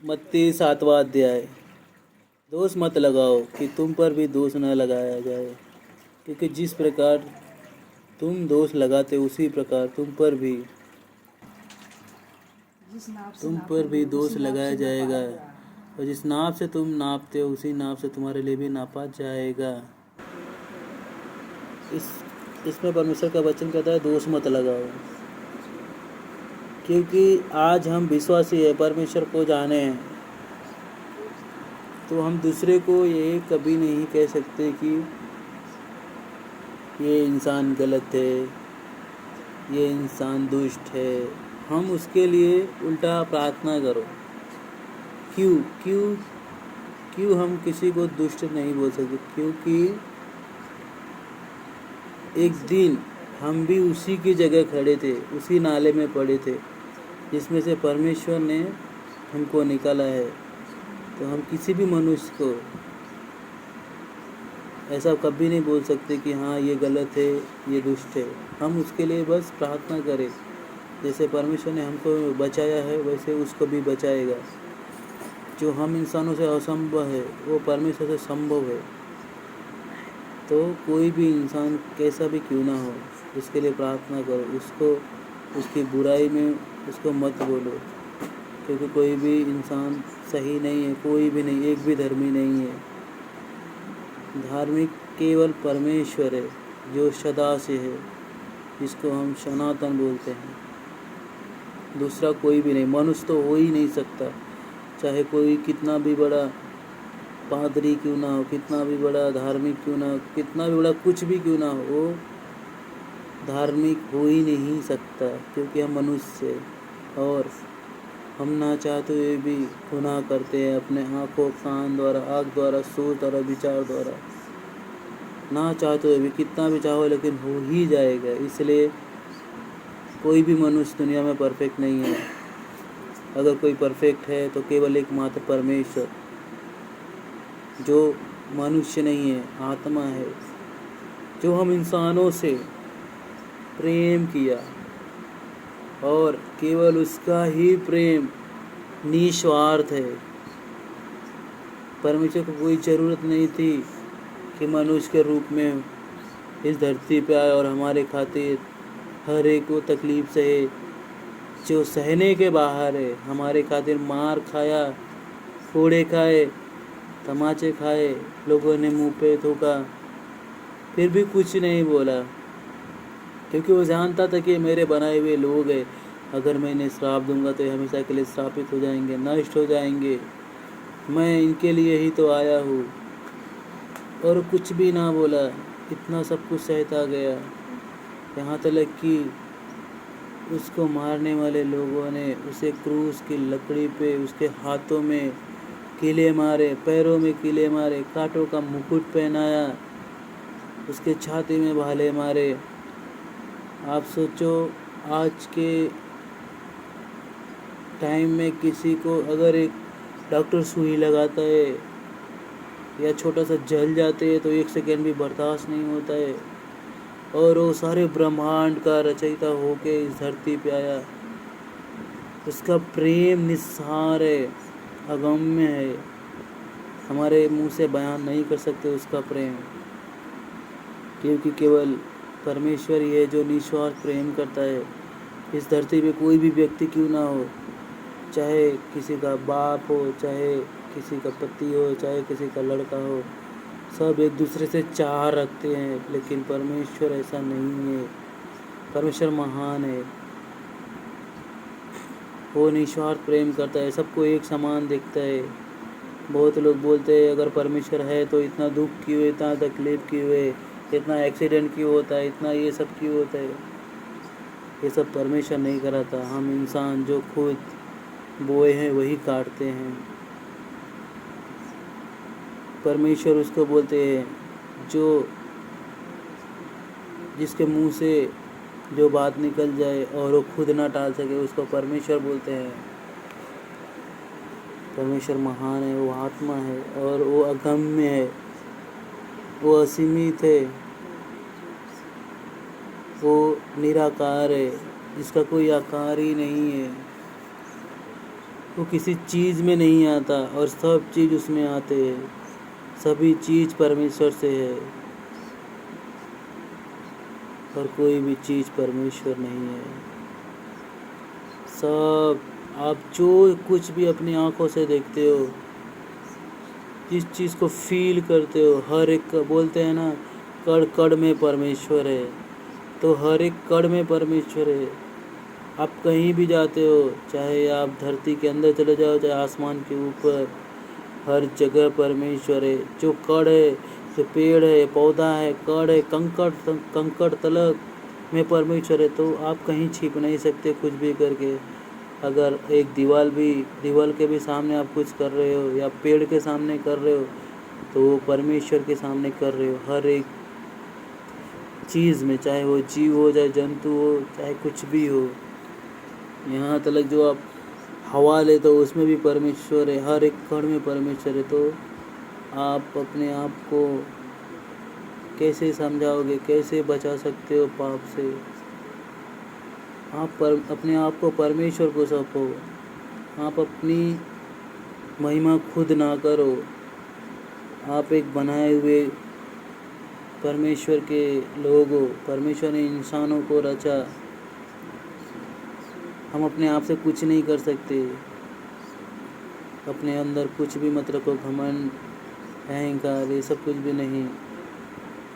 मत्ती 7वां अध्याय। दोष मत लगाओ कि तुम पर भी दोष न लगाया जाए, क्योंकि जिस प्रकार तुम दोष लगाते उसी प्रकार तुम पर भी दोष लगाया जाएगा, और जिस नाप से तुम नापते हो उसी नाप से तुम्हारे लिए भी नापा जाएगा। इसमें परमेश्वर का वचन कहता है दोष मत लगाओ, क्योंकि आज हम विश्वासी है, परमेश्वर को जाने हैं, तो हम दूसरे को ये कभी नहीं कह सकते कि ये इंसान गलत है, ये इंसान दुष्ट है। हम उसके लिए उल्टा प्रार्थना करो। क्यों क्यों क्यों हम किसी को दुष्ट नहीं बोल सकते? क्योंकि एक दिन हम भी उसी की जगह खड़े थे, उसी नाले में पड़े थे जिसमें से परमेश्वर ने हमको निकाला है। तो हम किसी भी मनुष्य को ऐसा कभी नहीं बोल सकते कि हाँ ये गलत है, ये दुष्ट है। हम उसके लिए बस प्रार्थना करें, जैसे परमेश्वर ने हमको बचाया है वैसे उसको भी बचाएगा। जो हम इंसानों से असंभव है वो परमेश्वर से संभव है। तो कोई भी इंसान कैसा भी क्यों ना हो, उसके लिए प्रार्थना करो। उसको उसकी बुराई में उसको मत बोलो, क्योंकि कोई भी इंसान सही नहीं है, कोई भी नहीं, एक भी धर्मी नहीं है। धार्मिक केवल परमेश्वर है जो सदा से है, जिसको हम सनातन बोलते हैं। दूसरा कोई भी नहीं, मनुष्य तो हो ही नहीं सकता। चाहे कोई कितना भी बड़ा पादरी क्यों ना हो, कितना भी बड़ा धार्मिक क्यों ना हो, कितना भी बड़ा कुछ भी क्यों ना हो, वो धार्मिक हो ही नहीं सकता, क्योंकि हम मनुष्य हैं और हम ना चाहते हुए भी गुनाह करते हैं अपने आँखों, कान द्वारा, आँख द्वारा, सोच द्वारा, विचार द्वारा। ना चाहते हुए भी कितना भी चाहो लेकिन हो ही जाएगा। इसलिए कोई भी मनुष्य दुनिया में परफेक्ट नहीं है। अगर कोई परफेक्ट है तो केवल एकमात्र परमेश्वर, जो मनुष्य नहीं है, आत्मा है, जो हम इंसानों से प्रेम किया और केवल उसका ही प्रेम निस्वार्थ है। परमेश्वर को कोई ज़रूरत नहीं थी कि मनुष्य के रूप में इस धरती पे आए और हमारे खातिर हर एक को तकलीफ़ सहे, जो सहने के बाहर है। हमारे खातिर मार खाया, कोड़े खाए, तमाचे खाए, लोगों ने मुंह पे थूका, फिर भी कुछ नहीं बोला, क्योंकि वो जानता था कि मेरे बनाए हुए लोग हैं। अगर मैं इन्हें श्राप दूंगा तो ये हमेशा के लिए श्रापित हो जाएंगे, नष्ट हो जाएंगे। मैं इनके लिए ही तो आया हूँ। और कुछ भी ना बोला, इतना सब कुछ सहता गया। यहाँ तक कि उसको मारने वाले लोगों ने उसे क्रूस की लकड़ी पे उसके हाथों में कीले मारे, पैरों में कीले मारे, कांटों का मुकुट पहनाया, उसके छाती में भाले मारे। आप सोचो, आज के टाइम में किसी को अगर एक डॉक्टर सुई लगाता है या छोटा सा जल जाते हैं तो 1 सेकेंड भी बर्दाश्त नहीं होता है। और वो सारे ब्रह्मांड का रचयिता होके इस धरती पे आया। उसका प्रेम निस्सार है, अगम्य है। हमारे मुंह से बयान नहीं कर सकते उसका प्रेम, क्योंकि केवल परमेश्वर ही है जो निस्वार्थ प्रेम करता है। इस धरती पे कोई भी व्यक्ति क्यों ना हो, चाहे किसी का बाप हो, चाहे किसी का पति हो, चाहे किसी का लड़का हो, सब एक दूसरे से चाह रखते हैं। लेकिन परमेश्वर ऐसा नहीं है। परमेश्वर महान है, वो निस्वार्थ प्रेम करता है, सबको एक समान देखता है। बहुत लोग बोलते हैं अगर परमेश्वर है तो इतना दुख क्यों है, इतना तकलीफ़ क्यों है, इतना एक्सीडेंट क्यों होता है, इतना ये सब क्यों होता है। ये सब परमेश्वर नहीं कराता। हम इंसान जो खुद बोए हैं वही काटते हैं। परमेश्वर उसको बोलते हैं जो जिसके मुंह से जो बात निकल जाए और वो खुद ना टाल सके, उसको परमेश्वर बोलते हैं। परमेश्वर महान है, वो आत्मा है और वो अगम्य है, वो असीमित है, वो निराकार है, जिसका कोई आकार ही नहीं है। वो किसी चीज़ में नहीं आता और सब चीज़ उसमें आते हैं। सभी चीज़ परमेश्वर से है और कोई भी चीज़ परमेश्वर नहीं है। सब आप जो कुछ भी अपनी आँखों से देखते हो, जिस चीज़ को फील करते हो, हर एक का बोलते हैं ना, कण कण में परमेश्वर है। तो हर एक कण में परमेश्वर है। आप कहीं भी जाते हो, चाहे आप धरती के अंदर चले जाओ, चाहे आसमान के ऊपर, हर जगह परमेश्वर है। जो कण है, जो पेड़ है, पौधा है, कण है, कंकड़ तलक में परमेश्वर है। तो आप कहीं छिप नहीं सकते कुछ भी करके। अगर एक दीवार के भी सामने आप कुछ कर रहे हो या पेड़ के सामने कर रहे हो, तो वो परमेश्वर के सामने कर रहे हो। हर एक चीज़ में, चाहे वो जीव हो, चाहे जंतु हो, चाहे कुछ भी हो, यहाँ तक जो आप हवा ले तो उसमें भी परमेश्वर है। हर एक कण में परमेश्वर है। तो आप अपने आप को कैसे समझाओगे, कैसे बचा सकते हो पाप से? आप अपने आप को परमेश्वर को सौंपो। आप अपनी महिमा खुद ना करो। आप एक बनाए हुए परमेश्वर के लोग हो। परमेश्वर ने इंसानों को रचा। हम अपने आप से कुछ नहीं कर सकते। अपने अंदर कुछ भी मत रखो, घमंड, अहंकार, ये सब कुछ भी नहीं।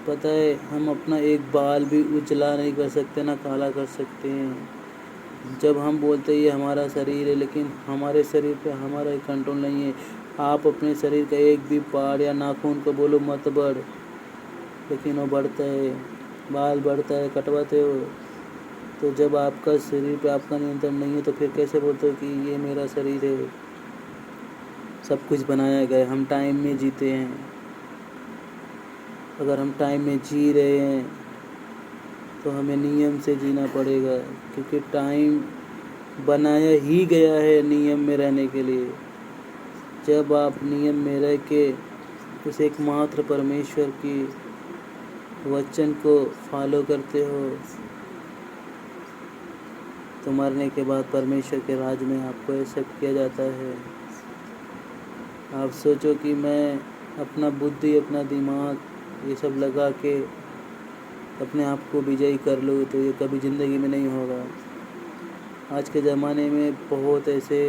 पता है, हम अपना एक बाल भी उजला नहीं कर सकते, ना काला कर सकते हैं। जब हम बोलते हैं ये हमारा शरीर है, लेकिन हमारे शरीर पे हमारा कंट्रोल नहीं है। आप अपने शरीर का एक भी बाल या नाखून को बोलो मत बढ़, लेकिन वो बढ़ता है। बाल बढ़ता है, कटवाते हो। तो जब आपका शरीर पे आपका नियंत्रण नहीं है, तो फिर कैसे बोलते हो कि ये मेरा शरीर है? सब कुछ बनाया गया है। हम टाइम में जीते हैं। अगर हम टाइम में जी रहे हैं तो हमें नियम से जीना पड़ेगा, क्योंकि टाइम बनाया ही गया है नियम में रहने के लिए। जब आप नियम में रह के उस एकमात्र परमेश्वर की वचन को फॉलो करते हो, तो मरने के बाद परमेश्वर के राज में आपको एक्सेप्ट किया जाता है। आप सोचो कि मैं अपना बुद्धि, अपना दिमाग ये सब लगा के अपने आप को विजयी कर लूँ, तो ये कभी ज़िंदगी में नहीं होगा। आज के ज़माने में बहुत ऐसे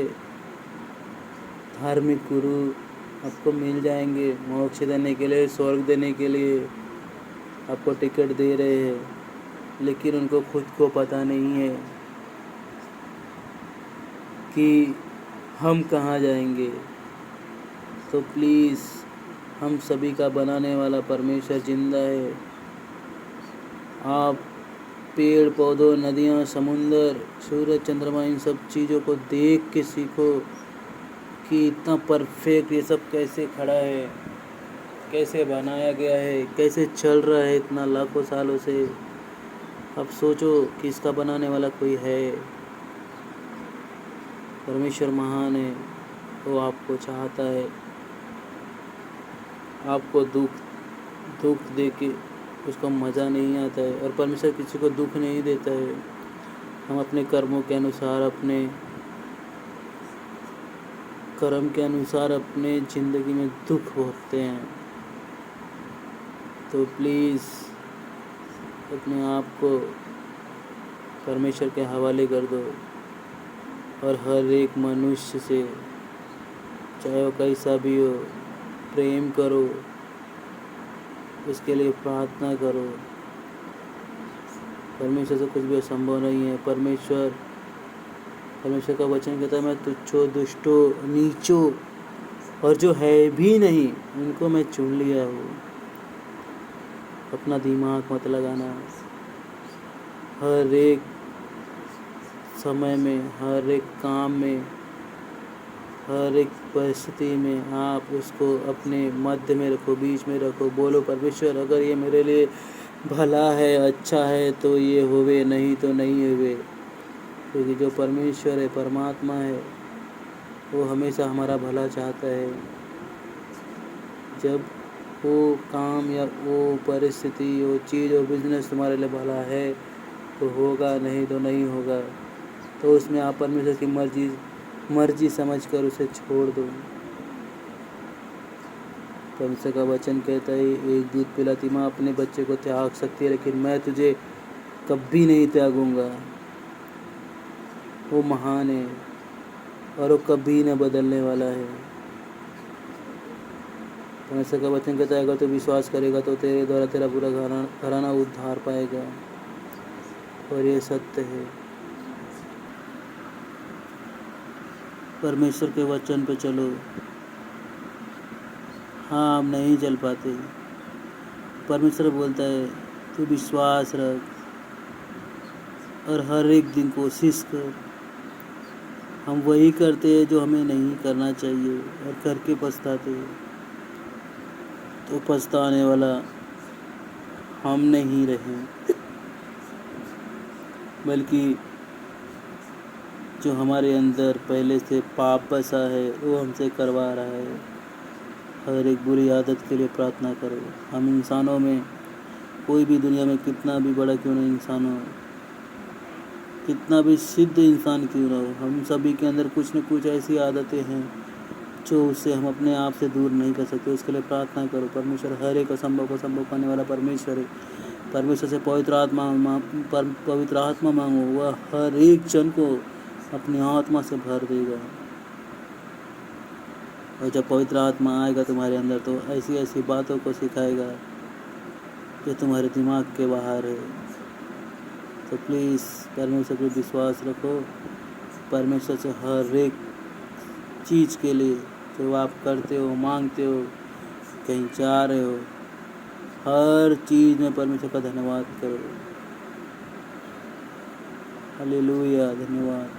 धार्मिक गुरु आपको मिल जाएंगे मोक्ष देने के लिए, स्वर्ग देने के लिए आपको टिकट दे रहे हैं, लेकिन उनको खुद को पता नहीं है कि हम कहाँ जाएंगे। तो प्लीज़, हम सभी का बनाने वाला परमेश्वर जिंदा है। आप पेड़ पौधों, नदियाँ, समुंदर, सूरज, चंद्रमा, इन सब चीज़ों को देख के सीखो कि इतना परफेक्ट ये सब कैसे खड़ा है, कैसे बनाया गया है, कैसे चल रहा है इतना लाखों सालों से। अब सोचो कि इसका बनाने वाला कोई है। परमेश्वर महान है। वो आपको चाहता है। आपको दुख दे के उसको मज़ा नहीं आता है, और परमेश्वर किसी को दुख नहीं देता है। हम अपने कर्मों के अनुसार, अपने कर्म के अनुसार अपने ज़िंदगी में दुख भोगते हैं। तो प्लीज़ अपने आप को परमेश्वर के हवाले कर दो, और हर एक मनुष्य से, चाहे वो कैसा भी हो, प्रेम करो, उसके लिए प्रार्थना करो। परमेश्वर से कुछ भी असंभव नहीं है। परमेश्वर का वचन कहता है, मैं तुच्छो, दुष्टो, नीचो और जो है भी नहीं, उनको मैं चुन लिया हूँ। अपना दिमाग मत लगाना। हर एक समय में, हर एक काम में, हर एक परिस्थिति में आप उसको अपने मध्य में रखो, बीच में रखो। बोलो, परमेश्वर अगर ये मेरे लिए भला है, अच्छा है, तो ये होवे, नहीं तो नहीं होवे। क्योंकि जो परमेश्वर है, परमात्मा है, वो हमेशा हमारा भला चाहता है। जब वो काम या वो परिस्थिति, वो चीज़, वो बिजनेस तुम्हारे लिए भला है तो होगा, नहीं तो नहीं होगा। तो उसमें आप परमेश्वर की मर्जी मर्जी समझकर उसे छोड़ दो। परमेश्वर का वचन कहता है, एक दूध पिलाती माँ अपने बच्चे को त्याग सकती है, लेकिन मैं तुझे कभी नहीं त्यागूंगा। वो महान है और वो कभी न बदलने वाला है। परमेश्वर का वचन कहता है, अगर तू विश्वास करेगा तो तेरे द्वारा तेरा पूरा घराना उद्धार पाएगा, और ये सत्य है। परमेश्वर के वचन पे चलो। हाँ, हम नहीं चल पाते। परमेश्वर बोलता है तू विश्वास रख और हर एक दिन कोशिश कर। हम वही करते हैं जो हमें नहीं करना चाहिए और करके पछताते हैं, तो पछताने वाला हम नहीं रहे, बल्कि जो हमारे अंदर पहले से पाप बसा है वो हमसे करवा रहा है। हर एक बुरी आदत के लिए प्रार्थना करो। हम इंसानों में, कोई भी दुनिया में कितना भी बड़ा क्यों ना इंसान हो, कितना भी सिद्ध इंसान क्यों ना हो, हम सभी के अंदर कुछ न कुछ ऐसी आदतें हैं जो उससे हम अपने आप से दूर नहीं कर सकते। उसके लिए प्रार्थना करो। परमेश्वर हर एक असंभव को संभव करने वाला परमेश्वर है। परमेश्वर से पवित्र आत्मा मांगो, वह हर एक जन को अपनी आत्मा से भर देगा। और जब पवित्र आत्मा आएगा तुम्हारे अंदर, तो ऐसी ऐसी बातों को सिखाएगा जो तुम्हारे दिमाग के बाहर है। तो प्लीज़ परमेश्वर पर विश्वास रखो। परमेश्वर से हर एक चीज़ के लिए जो आप करते हो, मांगते हो, कहीं जा रहे हो, हर चीज़ में परमेश्वर का धन्यवाद करो। हालेलुया, धन्यवाद।